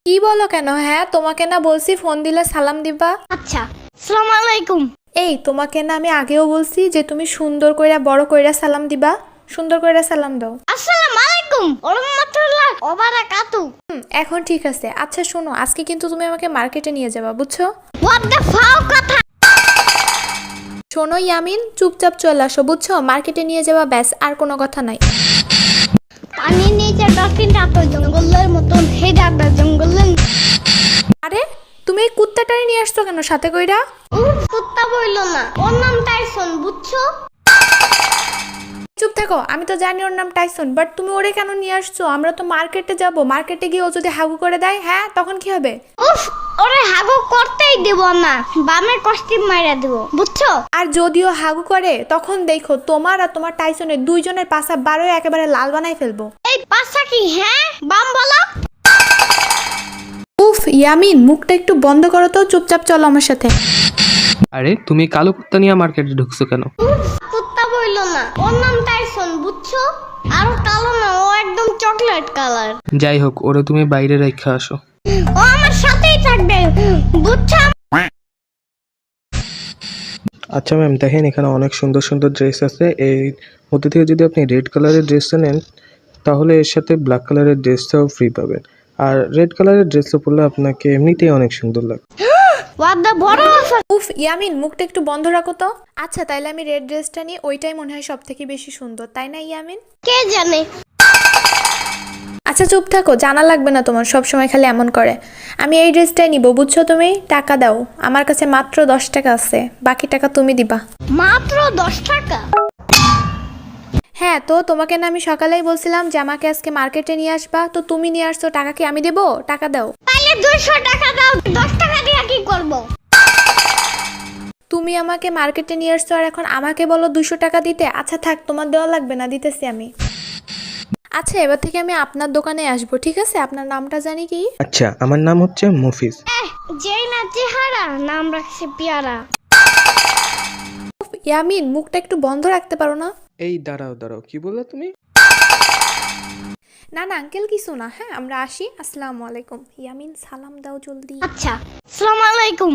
কি বলো কেন? হ্যাঁ, তোমাকে না বলছি ফোন দিলে সালাম দিবা? আচ্ছা, আসসালামু আলাইকুম। এই তোমাকে না আমি আগেও বলছি যে তুমি সুন্দর কইরা বড় কইরা সালাম দিবা, সুন্দর কইরা সালাম দাও। আসসালামু আলাইকুম ওয়া রাহমাতুল্লাহ ওয়া বারাকাতু। এখন ঠিক আছে। আচ্ছা শোনো, আজকে কিন্তু তুমি আমাকে মার্কেটে নিয়ে যাবা, বুঝছো? হোয়াট দ্য ফাও কথা। শোনো ইয়ামিন, চুপচাপ চলে আসো, বুঝছো? মার্কেটে নিয়ে যাবা, ব্যাস, আর কোনো কথা নাই। পানির নিচে ডলফিনটা তো জঙ্গলের মতন হেডাটা জঙ্গলের। আরে তুমি এই কুত্তাটারে নিয়ে আসছো কেন সাথে কইরা? কুত্তা বইলো না, ওর নাম টাইসন, বুঝছো? চুপ থাকো, আমি তো জানি ওর নাম টাইসন, বাট তুমি ওরে কেন নিয়ে আসছো? আমরা তো মার্কেটে যাব, মার্কেটে গিয়ে ও যদি হাগু করে দেয়, হ্যাঁ তখন কি হবে? উফ, ওরে হাগু করতেই দেব না, বামের কষ্টি মাইরা দেব, বুঝছো? আর যদিও হাগু করে তখন দেখো তোমার আর তোমার টাইসনের দুইজনের পাশা বারোয় একেবারে লাল বানাই ফেলবো। এই পাশা কি হ্যাঁ বাম বলো? উফ ইয়ামিন, মুখটা একটু বন্ধ করো তো, চুপচাপ চলো আমার সাথে। আরে তুমি কালো কুত্তা নিয়ে মার্কেটে ঢুকছো কেন? কুত্তা বইলো না, ওর নাম টাইসন, বুঝছো? আর কালো না, ও একদম চকলেট কালার। যাই হোক, ওরে তুমি বাইরে রেখে আসো। ও আমার সাথেই থাকবে, বুঝছো? আচ্ছা ম্যাম, দেখেন এখানে অনেক সুন্দর সুন্দর ড্রেস আছে। এর মধ্যে থেকে যদি আপনি রেড কালারের ড্রেসটা নেন, তাহলে এর সাথে ব্ল্যাক কালারের ড্রেসটাও ফ্রি পাবেন। আর রেড কালারের ড্রেসটা পরলে আপনাকে এমনিতেই অনেক সুন্দর লাগে। হোয়াট দ্য বড় অফার। উফ ইয়ামিন, মুখটা একটু বন্ধ রাখো তো। আচ্ছা তাইলে আমি রেড ড্রেসটা নিই, ওইটাই মনে হয় সব থেকে বেশি সুন্দর, তাই না ইয়ামিন? কে জানে? আচ্ছা চুপ থাকো, জানা লাগবে না তোমার, সব সময় খালি এমন করে। আমি এই ড্রেসটাই নিব, বুঝছো? তুমি টাকা দাও, আমার কাছে মাত্র 10 টাকা আছে, বাকি টাকা তুমি দিবা। মাত্র 10 টাকা? হ্যাঁ, তো তোমাকে না আমি সকালেই বলছিলাম যে আমাকে আজকে মার্কেটে নিয়ে আসবা, তো তুমি নিয়ে আসছো, টাকা কি আমি দেবো? টাকা দাও। তাইলে 200 টাকা দাও, 10 টাকা দিয়ে কি করব? তুমি আমাকে মার্কেটে নিয়ে আসছো আর এখন আমাকে বলো 200 টাকা দিতে? আচ্ছা থাক, তোমার দেওয়া লাগবে না, দিতেছি আমি। আচ্ছা এবার থেকে আমি আপনার দোকানে আসবো, ঠিক আছে? আপনার নামটা জানি কি? আচ্ছা, আমার নাম হচ্ছে মফিজ। যেই না চেহারা, নাম রাখছে পেয়ারা। উফ, ইয়ামিন, মুখটা একটু বন্ধ রাখতে পারো না? এই দাঁড়াও দাঁড়াও, কি বললে তুমি? না না আঙ্কেল, কিছু না, হ্যাঁ আমরা আসি, আসসালামু আলাইকুম। ইয়ামিন সালাম দাও জলদি। আচ্ছা, আসসালামু আলাইকুম।